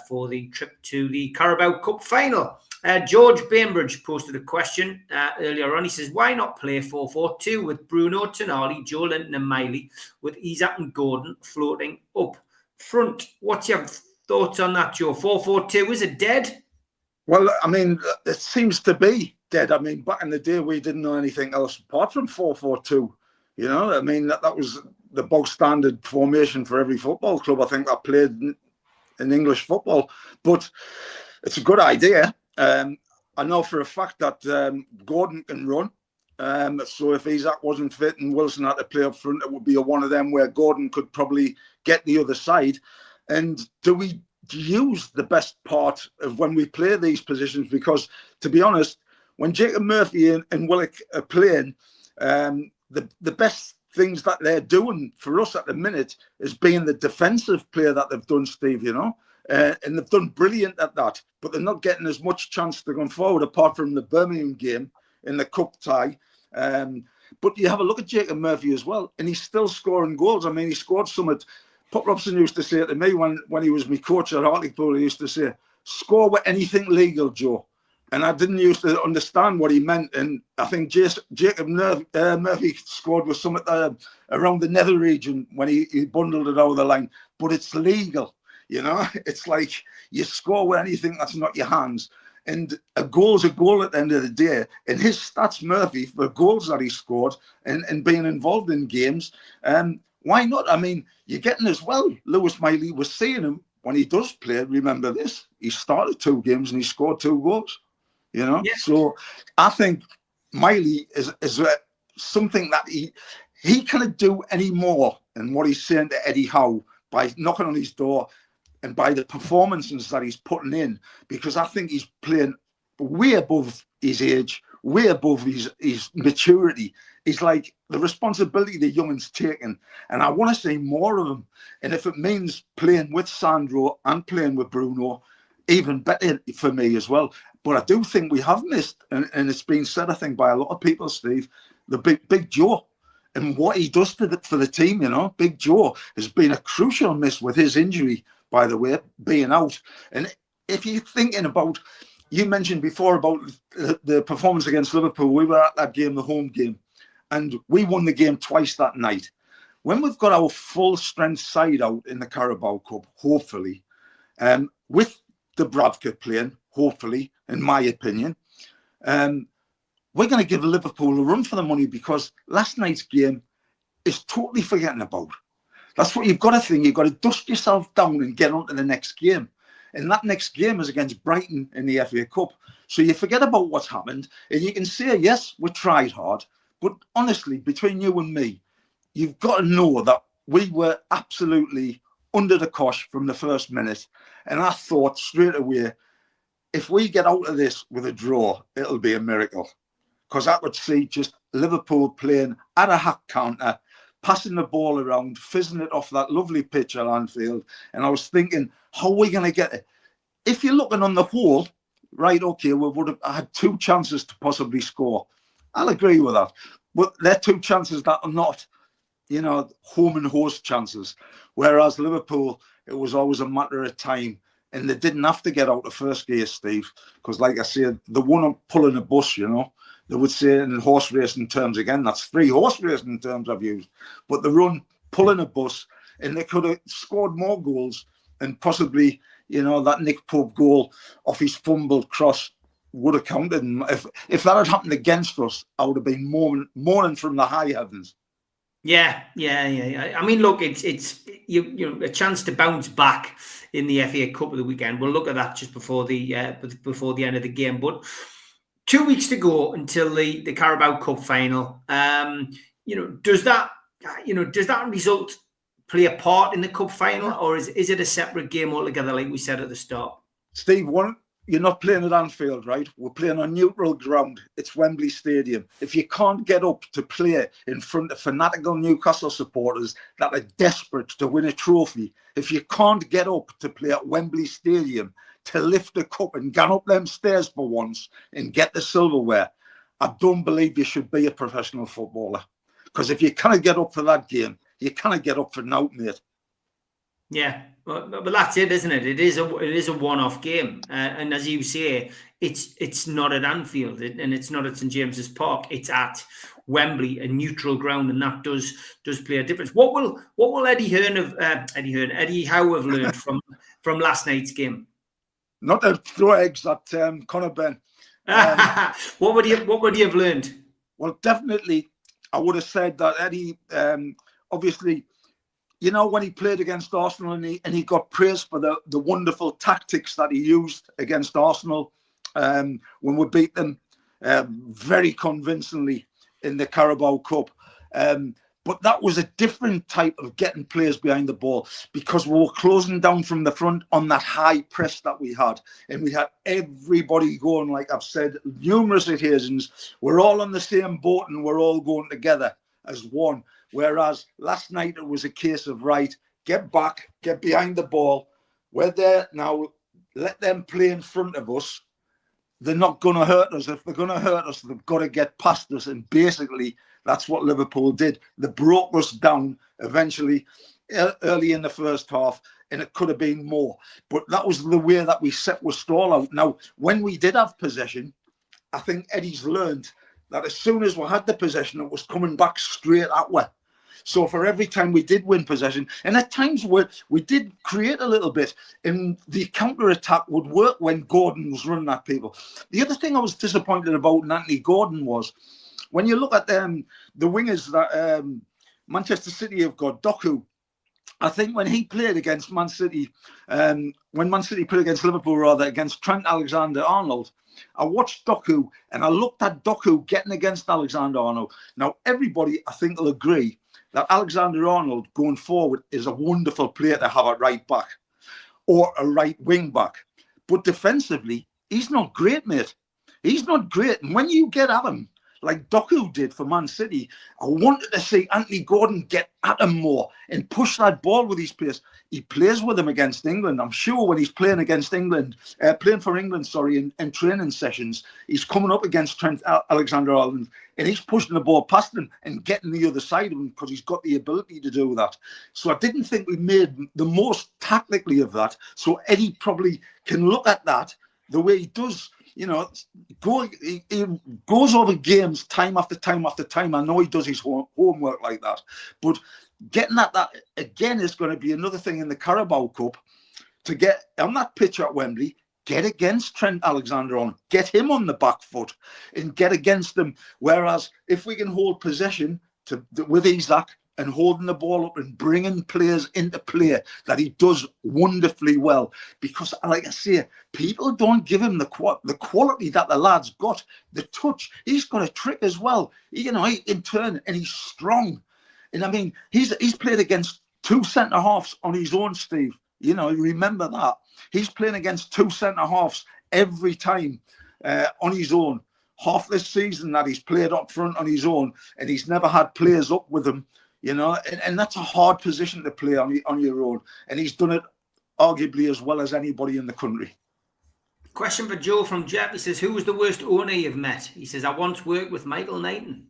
for the trip to the Carabao Cup final. George Bainbridge posted a question earlier on. He says, why not play 4-4-2 with Bruno, Tonali, Joe Linton and Miley, with Isak and Gordon floating up front? What's your thoughts on that, Joe? 4-4-2, is it dead? Well, I mean, it seems to be dead. I mean, back in the day, we didn't know anything else apart from 4-4-2. You know, I mean, that was the bog standard formation for every football club, I think, that played in English football. But it's a good idea. I know for a fact that Gordon can run. So if Isak wasn't fit and Wilson had to play up front, it would be one of them where Gordon could probably get the other side. And do we use the best part of when we play these positions? Because, to be honest, when Jacob Murphy and Willock are playing, the best things that they're doing for us at the minute is being the defensive player that they've done, Steve, you know. And they've done brilliant at that, but they're not getting as much chance to go forward apart from the Birmingham game in the cup tie. But you have a look at Jacob Murphy as well, and he's still scoring goals. I mean, he scored some at... Pop Robson used to say it to me when he was my coach at Hartlepool. He used to say, score with anything legal, Joe. And I didn't used to understand what he meant. And I think Jacob Murphy scored with something around the nether region when he bundled it over the line. But it's legal. You know, it's like you score with anything that's not your hands. And a goal's a goal at the end of the day. And his stats, Murphy, for goals that he scored and being involved in games, why not? I mean, you're getting as well. Lewis Miley was seeing him when he does play. Remember this? He started 2 games and he scored 2 goals. You know? Yes. So I think Miley is something that he can't do any more than what he's saying to Eddie Howe by knocking on his door and by the performances that he's putting in, because I think he's playing way above his age, way above his maturity. He's like the responsibility the young'un's taking, and I want to see more of him. And if it means playing with Sandro and playing with Bruno, even better for me as well. But I do think we have missed, and it's been said, I think, by a lot of people, Steve, the big Joe. And what he does for the team, you know, Big Joe has been a crucial miss with his injury, by the way, being out. And if you're thinking about, you mentioned before about the performance against Liverpool, we were at that game, the home game, and we won the game twice that night. When we've got our full strength side out in the Carabao Cup, hopefully, with the Bradford playing, hopefully, in my opinion, we're going to give Liverpool a run for the money, because last night's game is totally forgetting about. That's what you've got to think. You've got to dust yourself down and get on to the next game. And that next game is against Brighton in the FA Cup. So you forget about what's happened. And you can say, yes, we tried hard. But honestly, between you and me, you've got to know that we were absolutely under the cosh from the first minute. And I thought straight away, if we get out of this with a draw, it'll be a miracle. Because I could see just Liverpool playing at a hack counter, passing the ball around, fizzing it off that lovely pitch at Anfield. And I was thinking, how are we going to get it? If you're looking on the whole, right, okay, we would have had 2 chances to possibly score. I'll agree with that. But they're 2 chances that are not, home and host chances. Whereas Liverpool, it was always a matter of time. And they didn't have to get out the first gear, Steve, because like I said, the one on pulling a bus, they would say in horse racing terms again, that's 3 horse racing terms I've used. But the run pulling a bus, and they could have scored more goals, and possibly, that Nick Pope goal off his fumbled cross would have counted. And if that had happened against us, I would have been mourning from the high heavens. Yeah. I mean, look, it's a chance to bounce back in the FA Cup of the weekend. We'll look at that just before the end of the game. But 2 weeks to go until the Carabao Cup final. Does that result play a part in the cup final, or is it a separate game altogether, like we said at the start? Steve, you're not playing at Anfield, right? We're playing on neutral ground. It's Wembley Stadium. If you can't get up to play in front of fanatical Newcastle supporters that are desperate to win a trophy, if you can't get up to play at Wembley Stadium to lift the cup and get up them stairs for once and get the silverware, I don't believe you should be a professional footballer. Because if you can't get up for that game, you can't get up for now, mate. Yeah, but that's it, isn't it? It is a one-off game, and as you say, it's not at Anfield, and it's not at St James's Park. It's at Wembley, a neutral ground, and that does play a difference. What will Eddie Howe have learned from last night's game? Not to throw eggs at Conor Ben. What would he have learned? Well, definitely, I would have said that Eddie, obviously, when he played against Arsenal and he got praised for the wonderful tactics that he used against Arsenal when we beat them very convincingly in the Carabao Cup. But that was a different type of getting players behind the ball because we were closing down from the front on that high press that we had. And we had everybody going, like I've said, numerous occasions. We're all on the same boat and we're all going together as one. Whereas last night it was a case of, right, get back, get behind the ball. We're there now. Let them play in front of us. They're not going to hurt us. If they're going to hurt us, they've got to get past us. And basically, that's what Liverpool did. They broke us down eventually early in the first half, and it could have been more. But that was the way that we set our stall out. Now, when we did have possession, I think Eddie's learned that as soon as we had the possession, it was coming back straight at us. So for every time we did win possession, and at times we did create a little bit, and the counter-attack would work when Gordon was running at people. The other thing I was disappointed about Anthony Gordon was, when you look at the wingers that Manchester City have got, Doku, I think when he played against Man City, when Man City played against Liverpool, rather, against Trent Alexander-Arnold, I watched Doku and I looked at Doku getting against Alexander-Arnold. Now, everybody, I think, will agree that Alexander-Arnold going forward is a wonderful player to have at right back or a right wing back. But defensively, he's not great, mate. He's not great. And when you get at him, like Doku did for Man City, I wanted to see Anthony Gordon get at him more and push that ball with his pace. He plays with him against England. I'm sure when he's playing against England, playing for England, in training sessions, he's coming up against Trent Alexander-Arnold and he's pushing the ball past him and getting the other side of him because he's got the ability to do that. So I didn't think we made the most tactically of that. So Eddie probably can look at that the way he does. He goes over games time after time after time. I know he does his homework like that. But getting at that, again, is going to be another thing in the Carabao Cup. To get on that pitch at Wembley, get against Trent Alexander-Arnold, get him on the back foot and get against him. Whereas if we can hold possession with Isak and holding the ball up and bringing players into play that he does wonderfully well. Because, like I say, people don't give him the quality that the lad's got, the touch. He's got a trick as well. He can turn and he's strong. And I mean, he's played against 2 centre-halves on his own, Steve. Remember that. He's playing against 2 centre-halves every time on his own. Half this season that he's played up front on his own, and he's never had players up with him, you know, and that's a hard position to play on your own. And he's done it arguably as well as anybody in the country. Question for Joe from Jeff. He says, who was the worst owner you've met? He says, I once worked with Michael Knighton.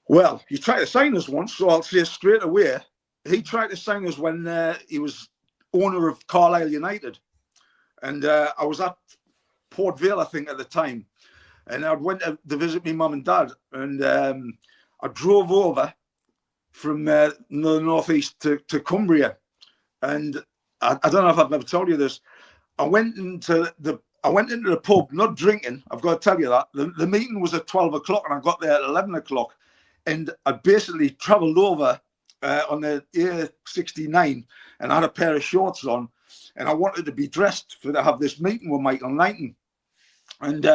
Well, he tried to sign us once, so I'll say straight away. He tried to sign us when he was owner of Carlisle United. And I was at Port Vale, I think, at the time. And I went to visit my mum and dad. And I drove over from the northeast to Cumbria. And I don't know if I've ever told you this. I went into the pub, not drinking. I've got to tell you that. The meeting was at 12 o'clock and I got there at 11 o'clock. And I basically travelled over on the A69 and I had a pair of shorts on. And I wanted to be dressed to have this meeting with Michael Knighton. And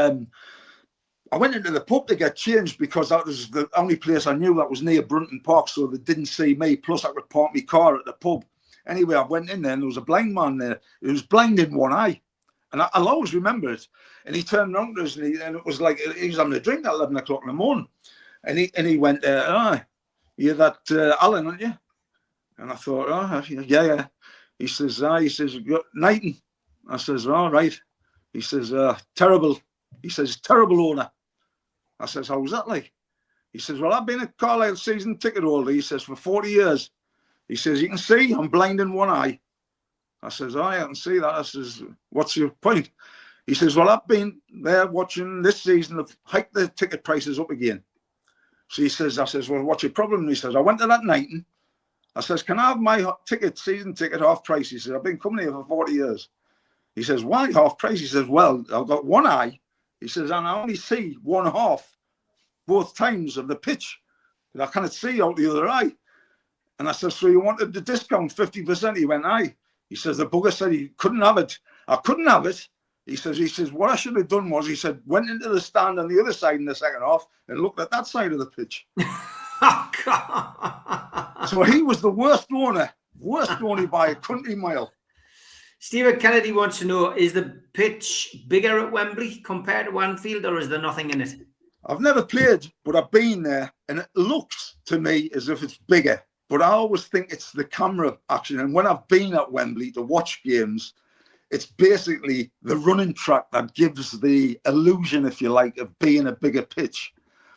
I went into the pub to get changed because that was the only place I knew that was near Brunton Park, so they didn't see me. Plus, I could park my car at the pub. Anyway, I went in there and there was a blind man there. He was blind in one eye. And I'll always remember it. And he turned around to us and it was like he was having a drink at 11 o'clock in the morning. And he went, you're that Allon, aren't you? And I thought, oh, yeah. He says, Knighton. I says, all right. He says, terrible. He says, terrible owner. I says, how was that like? He says, well, I've been a Carlisle season ticket holder. He says, for 40 years. He says, you can see I'm blind in one eye. I says, oh, I can see that. I says, what's your point? He says, well, I've been there watching this season. They've hiked the ticket prices up again. So he says, I says, well, what's your problem? He says, I went to that night. I says, can I have my season ticket half price? He says, I've been coming here for 40 years. He says, why half price? He says, well, I've got one eye. He says, and I only see one half both times of the pitch. And I cannot see out the other eye. And I said, so you wanted the discount 50%? He went, aye. He says, the bugger said he couldn't have it. I couldn't have it. He says, what I should have done was, he said, went into the stand on the other side in the second half and looked at that side of the pitch. Oh, God. So he was the worst owner by a country mile. Stephen Kennedy wants to know, is the pitch bigger at Wembley compared to Anfield, or is there nothing in it? I've never played, but I've been there, and it looks to me as if it's bigger. But I always think it's the camera action. And when I've been at Wembley to watch games, it's basically the running track that gives the illusion, if you like, of being a bigger pitch.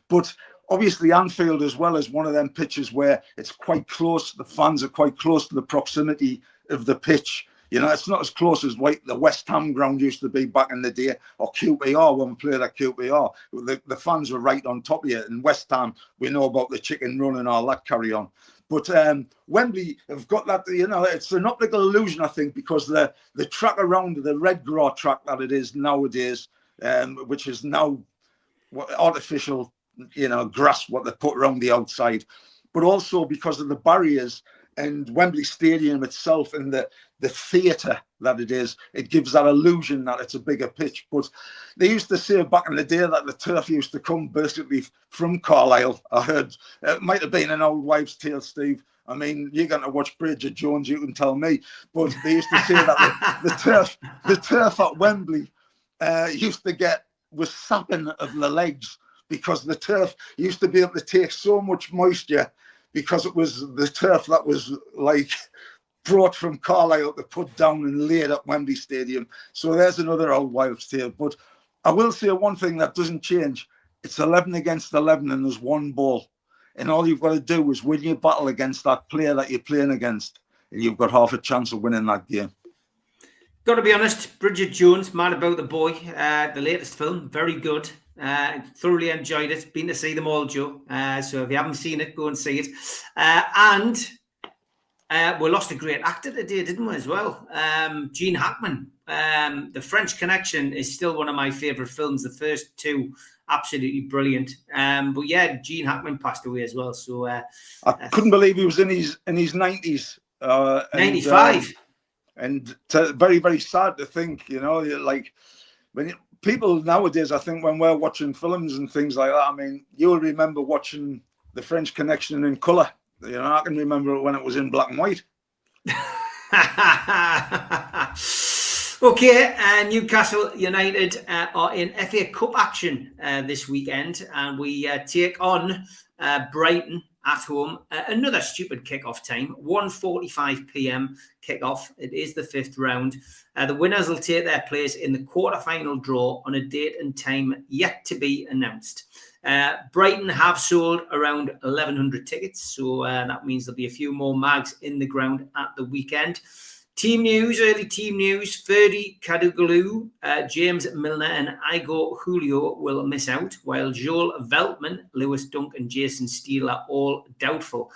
But obviously Anfield as well is one of them pitches where it's quite close. The fans are quite close to the proximity of the pitch. You know, it's not as close as the West Ham ground used to be back in the day, or QPR when we played at QPR. The fans were right on top of you. In West Ham, we know about the chicken run and all that carry on. But Wembley have got that, you know, it's an optical illusion, I think, because the track around the red grass track that it is nowadays, which is now artificial, you know, grass, what they put around the outside, but also because of the barriers and Wembley Stadium itself and the theatre that it is, it gives that illusion that it's a bigger pitch. But they used to say back in the day that the turf used to come basically from Carlisle. I heard it might have been an old wives' tale, Steve. I mean, you're going to watch Bridget Jones, you can tell me. But they used to say that the turf at Wembley used to get was sapping of the legs, because the turf used to be able to take so much moisture, because it was the turf that was like brought from Carlisle to put down and laid at Wembley Stadium. So there's another old wives' tale. But I will say one thing that doesn't change. It's 11 against 11 and there's one ball. And all you've got to do is win your battle against that player that you're playing against. And you've got half a chance of winning that game. Got to be honest, Bridget Jones, Mad About the Boy, the latest film, very good. Thoroughly enjoyed it. Been to see them all, Joe. So if you haven't seen it, go and see it. And we lost a great actor today, didn't we, as well? Gene Hackman. The French Connection is still one of my favourite films. The first two, absolutely brilliant. But yeah, Gene Hackman passed away as well. So I couldn't believe he was in his 90s. 95. And very, very sad to think, you know, like when people nowadays, I think when we're watching films and things like that, I mean, you'll remember watching The French Connection in colour. You know, I can remember it when it was in black and white. Okay, Newcastle United are in FA Cup action this weekend, and we take on Brighton at home. Another stupid kickoff time, 1:45 p.m. kickoff. It is the fifth round. The winners will take their place in the quarter-final draw on a date and time yet to be announced. Brighton have sold around 1,100 tickets, so that means there'll be a few more mags in the ground at the weekend. Early team news, Ferdy Kadıoğlu, James Milner and Igor Julio will miss out, while Joel Veltman, Lewis Dunk and Jason Steele are all doubtful.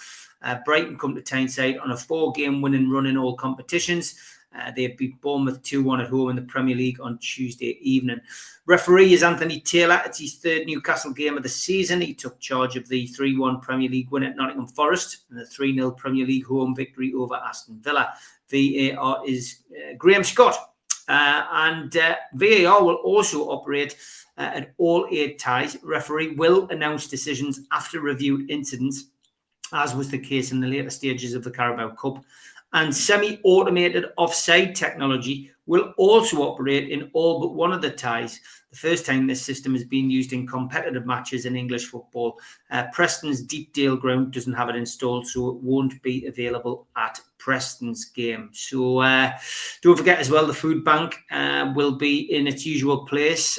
Brighton come to Tyneside on a 4-game winning run in all competitions. They beat Bournemouth 2-1 at home in the Premier League on Tuesday evening. Referee is Anthony Taylor. It's his third Newcastle game of the season. He took charge of the 3-1 Premier League win at Nottingham Forest and the 3-0 Premier League home victory over Aston Villa. VAR is Graham Scott. And VAR will also operate at all 8 ties. Referee will announce decisions after reviewed incidents, as was the case in the later stages of the Carabao Cup. And semi-automated offside technology will also operate in all but one of the ties. The first time this system has been used in competitive matches in English football. Preston's Deepdale ground doesn't have it installed, so it won't be available at Preston's game. So don't forget as well, the food bank will be in its usual place,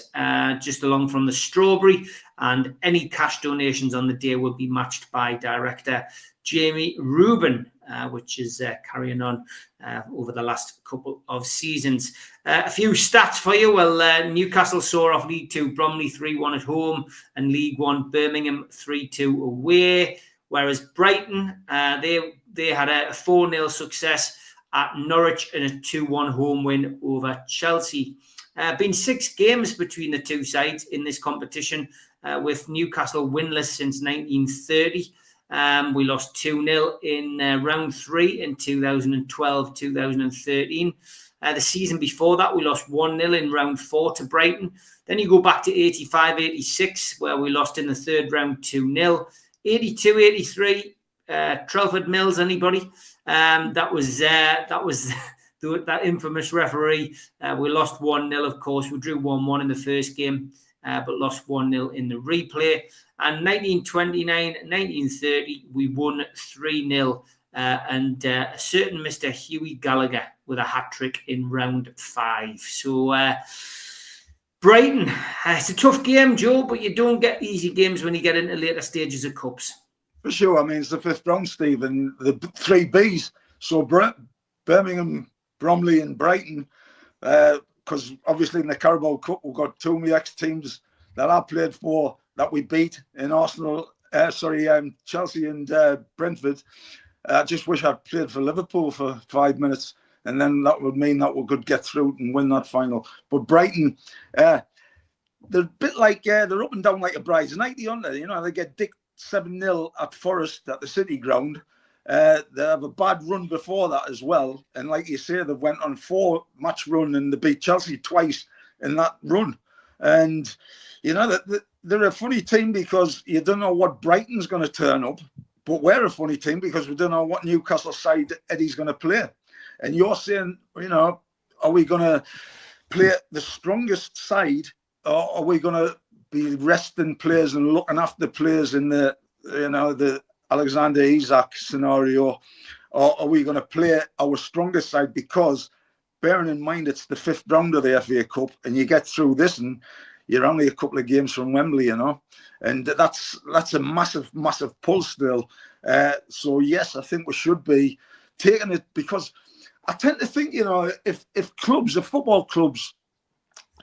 just along from the Strawberry, and any cash donations on the day will be matched by director Jamie Rubin, which is carrying on over the last couple of seasons. A few stats for you. Well, Newcastle saw off League 2 Bromley 3-1 at home and League 1 Birmingham 3-2 away, whereas Brighton, they had a 4-0 success at Norwich and a 2-1 home win over Chelsea. Been 6 games between the two sides in this competition, with Newcastle winless since 1930. We lost 2-0 in round 3 in 2012-2013. The season before that, we lost 1-0 in round 4 to Brighton. Then you go back to 85-86, where we lost in the third round 2-0. 82-83, Trelford Mills, anybody? That was that infamous referee. We lost 1-0, of course. We drew 1-1 in the first game, but lost 1-0 in the replay. And 1929-1930, we won 3-0. And a certain Mr. Hughie Gallagher with a hat-trick in round 5. So Brighton, it's a tough game, Joe, but you don't get easy games when you get into later stages of cups. For sure. I mean, it's the 5th round, Steve, and the 3 Bs. So Birmingham, Bromley and Brighton, because obviously in the Carabao Cup, we've got 2 of my ex-teams that I played for that we beat in Chelsea and Brentford. I just wish I'd played for Liverpool for 5 minutes, and then that would mean that we could get through and win that final. But Brighton, they're a bit like, they're up and down like a bride's night, aren't they? You know, they get dicked 7-0 at Forest at the City Ground. They have a bad run before that as well. And like you say, they went on 4-match run and they beat Chelsea twice in that run. And, you know, they're a funny team because you don't know what Brighton's going to turn up. But we're a funny team because we don't know what Newcastle side Eddie's going to play. And you're saying, you know, are we going to play the strongest side, or are we going to be resting players and looking after players in the, you know, the Alexander Isak scenario, or are we going to play our strongest side? Because bearing in mind it's the 5th round of the FA Cup, and you get through this and you're only a couple of games from Wembley, you know, and that's a massive pull still. So yes, I think we should be taking it, because I tend to think, you know, if football clubs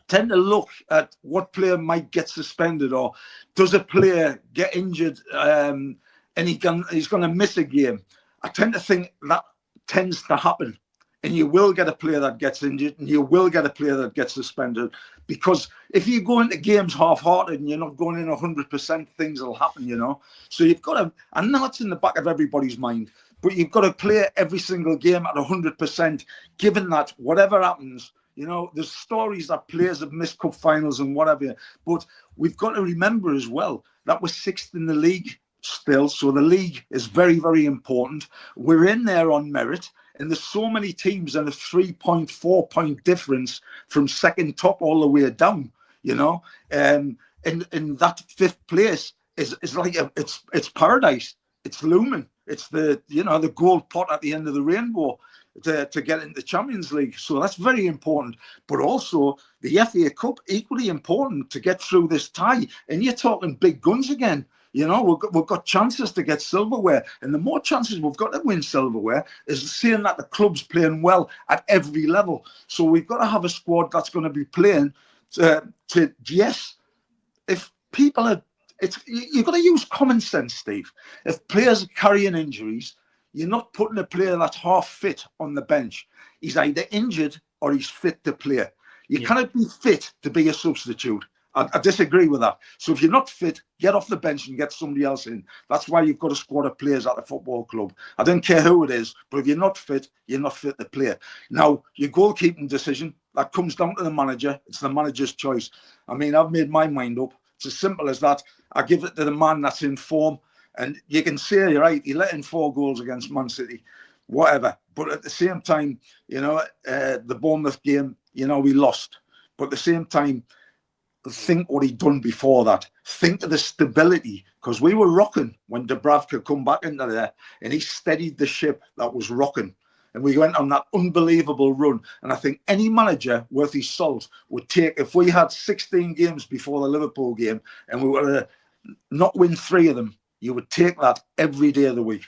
tend to look at what player might get suspended, or does a player get injured and he's going to miss a game, I tend to think that tends to happen. And you will get a player that gets injured, and you will get a player that gets suspended. Because if you go into games half-hearted and you're not going in 100%, things will happen, you know. So you've got to, I know it's in the back of everybody's mind, but you've got to play every single game at 100%, given that whatever happens, you know, there's stories that players have missed cup finals and whatever. But we've got to remember as well that we're 6th in the league still. So the league is very, very important. We're in there on merit. And there's so many teams and a 3.4 point difference from second top all the way down, you know. And that fifth place is like it's paradise. It's looming. It's the gold pot at the end of the rainbow to get into the Champions League. So that's very important. But also the FA Cup, equally important to get through this tie. And you're talking big guns again. You know, we've got chances to get silverware. And the more chances we've got to win silverware is seeing that the club's playing well at every level. So we've got to have a squad that's going to be playing if people are, you've got to use common sense, Steve. If players are carrying injuries, you're not putting a player that's half fit on the bench. He's either injured or he's fit to play. You cannot be fit to be a substitute. I disagree with that. So if you're not fit, get off the bench and get somebody else in. That's why you've got a squad of players at the football club. I don't care who it is, but if you're not fit, you're not fit to play. Now, your goalkeeping decision, that comes down to the manager. It's the manager's choice. I mean, I've made my mind up. It's as simple as that. I give it to the man that's in form. And you can say, you're right, he let in 4 goals against Man City, whatever. But at the same time, you know, the Bournemouth game, you know, we lost. But at the same time, think what he'd done before that. Think of the stability, because we were rocking when Dubravka come back into there, and he steadied the ship that was rocking. And we went on that unbelievable run. And I think any manager worth his salt would take, if we had 16 games before the Liverpool game and we were to not win 3 of them, you would take that every day of the week.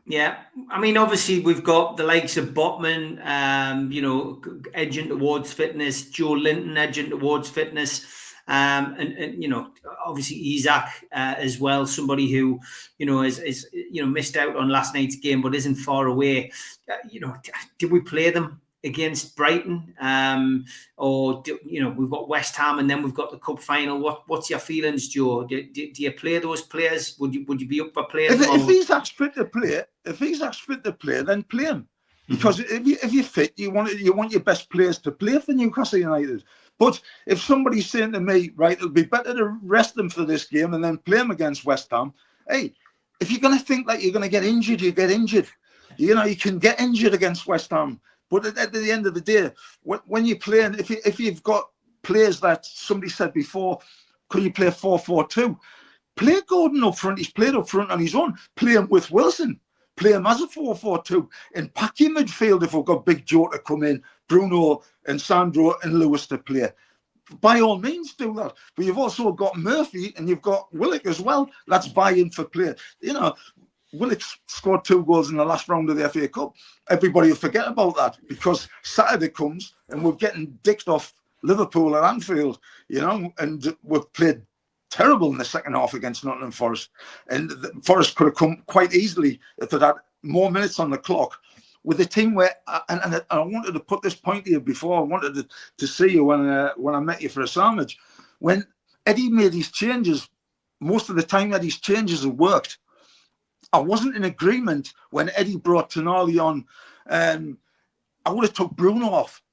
Yeah, I mean, obviously we've got the likes of Botman, you know, edging towards fitness, Joe Linton edging towards fitness, and you know, obviously Isak as well, somebody who, you know, is you know, missed out on last night's game but isn't far away. You know, did we play them against Brighton, or you know, we've got West Ham and then we've got the cup final? What's your feelings, Joe? Do you play those players? Would you be up for playing them? If he's asked fit to play, then play him. Because if you're fit, you want your best players to play for Newcastle United. But if somebody's saying to me, right, it'll be better to rest them for this game and then play them against West Ham. Hey, if you're going to think that you're going to get injured, you get injured. You know, you can get injured against West Ham. But at the end of the day, when you're playing, if you've got players that somebody said before, could you play 4-4-2? Play Gordon up front. He's played up front on his own. Play him with Wilson. Play him as a 4-4-2. And pack your midfield if we've got Big Joe to come in, Bruno and Sandro and Lewis to play. By all means, do that. But you've also got Murphy and you've got Willock as well. That's vying for play. You know, Willock scored 2 goals in the last round of the FA Cup. Everybody will forget about that because Saturday comes and we're getting dicked off Liverpool at Anfield, you know, and we've played terrible in the second half against Nottingham Forest. And Forest could have come quite easily if they'd had more minutes on the clock with a team where, and I wanted to put this point to you before, I wanted to see you when I met you for a sandwich. When Eddie made his changes, most of the time that his changes have worked. I wasn't in agreement when Eddie brought Tonali on. I would have took Bruno off.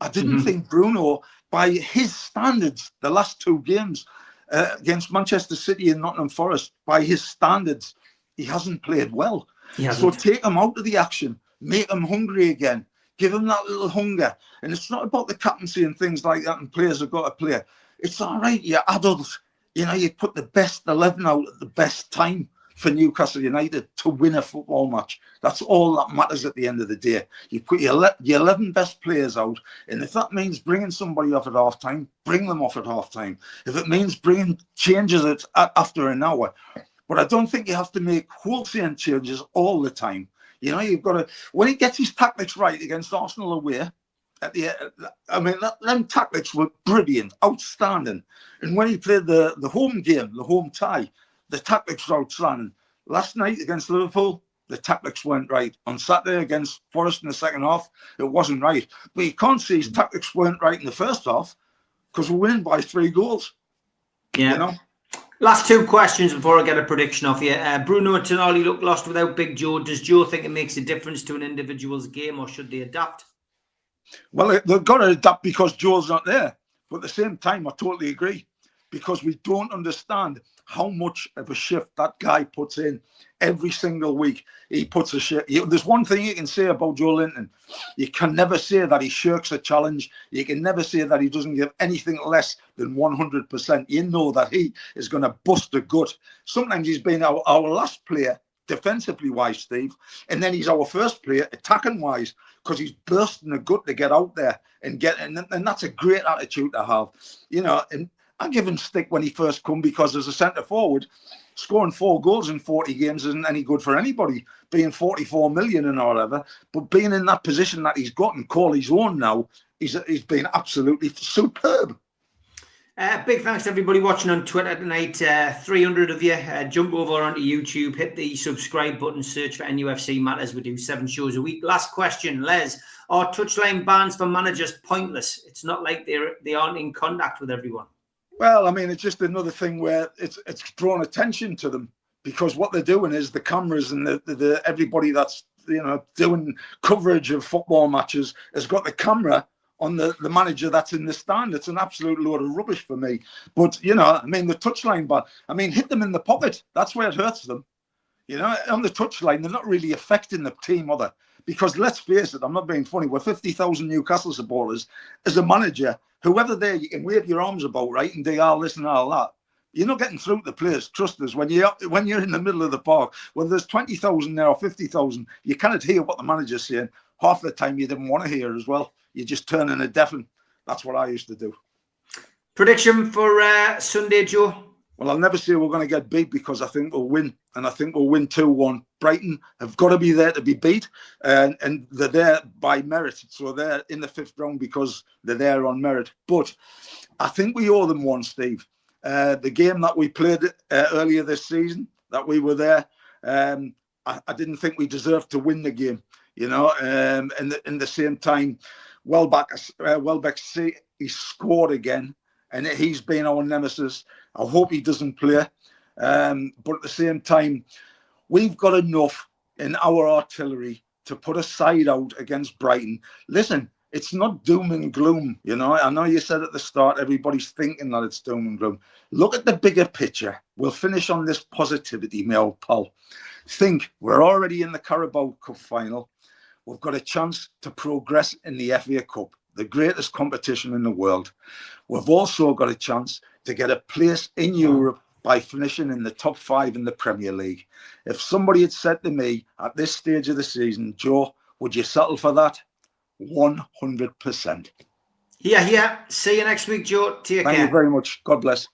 I didn't think Bruno, by his standards, the last 2 games against Manchester City and Nottingham Forest, by his standards, he hasn't played well. So take him out of the action, make him hungry again, give him that little hunger. And it's not about the captaincy and things like that, and players have got to play. It's all right, you're adults. You know, you put the best 11 out at the best time for Newcastle United to win a football match. That's all that matters at the end of the day. You put your 11 best players out, and if that means bringing somebody off at half time, bring them off at half time. If it means bringing changes after an hour. But I don't think you have to make wholesale changes all the time. You know, you've got to, when he gets his tactics right against Arsenal away, them tactics were brilliant, outstanding. And when he played the home game, the home tie, the tactics were outstanding. Last night against Liverpool, the tactics weren't right. On Saturday against Forest in the second half, it wasn't right. But you can't say his tactics weren't right in the first half because we're winning by 3 goals. Yeah. You know? Last 2 questions before I get a prediction off you. Bruno and Tonali look lost without Big Joe. Does Joe think it makes a difference to an individual's game, or should they adapt? Well, they've got to adapt because Joe's not there. But at the same time, I totally agree. because we don't understand how much of a shift that guy puts in every single week. He puts a shift. There's one thing you can say about Joe Linton. You can never say that he shirks a challenge. You can never say that he doesn't give anything less than 100%. You know that he is going to bust a gut. Sometimes he's been our last player defensively wise, Steve, and then he's our first player attacking wise, because he's bursting a gut to get out there and that's a great attitude to have, and I give him stick when he first come, because as a centre forward, scoring 4 goals in 40 games isn't any good for anybody, being 44 million and or whatever, but being in that position that he's got and call his own now, he's been absolutely superb. Big thanks to everybody watching on Twitter tonight. 300 of you. Jump over onto YouTube, hit the subscribe button, search for NUFC Matters. We do 7 shows a week. Last question, Les. Are touchline bans for managers pointless? It's not like they aren't in contact with everyone. Well, I mean, it's just another thing where it's drawn attention to them, because what they're doing is the cameras and the everybody that's doing coverage of football matches has got the camera on the manager that's in the stand. It's an absolute load of rubbish for me. But, the touchline ban, hit them in the pocket. That's where it hurts them. On the touchline, they're not really affecting the team, are they? Because let's face it, I'm not being funny, we're 50,000 Newcastle supporters. As a manager, whoever there, you can wave your arms about, right, and do all this and all that. You're not getting through to the players. Trust us. When you're in the middle of the park, whether there's 20,000 there or 50,000, you cannot hear what the manager's saying. Half the time you didn't want to hear as well. You just turn in a deafen. That's what I used to do. Prediction for Sunday, Joe? Well, I'll never say we're going to get beat, because I think we'll win. And I think we'll win 2-1. Brighton have got to be there to be beat. And they're there by merit. So they're in the 5th round because they're there on merit. But I think we owe them one, Steve. The game that we played earlier this season, that we were there, I didn't think we deserved to win the game. And in the same time, Welbeck, he scored again, and he's been our nemesis. I hope he doesn't play. But at the same time, we've got enough in our artillery to put a side out against Brighton. Listen, it's not doom and gloom. I know you said at the start, everybody's thinking that it's doom and gloom. Look at the bigger picture. We'll finish on this positivity, my old pal. Think, we're already in the Carabao Cup final. We've got a chance to progress in the FA Cup, the greatest competition in the world. We've also got a chance to get a place in Europe by finishing in the top 5 in the Premier League. If somebody had said to me at this stage of the season, Joe, would you settle for that? 100%. Yeah. See you next week, Joe. Take care. Thank you very much. God bless.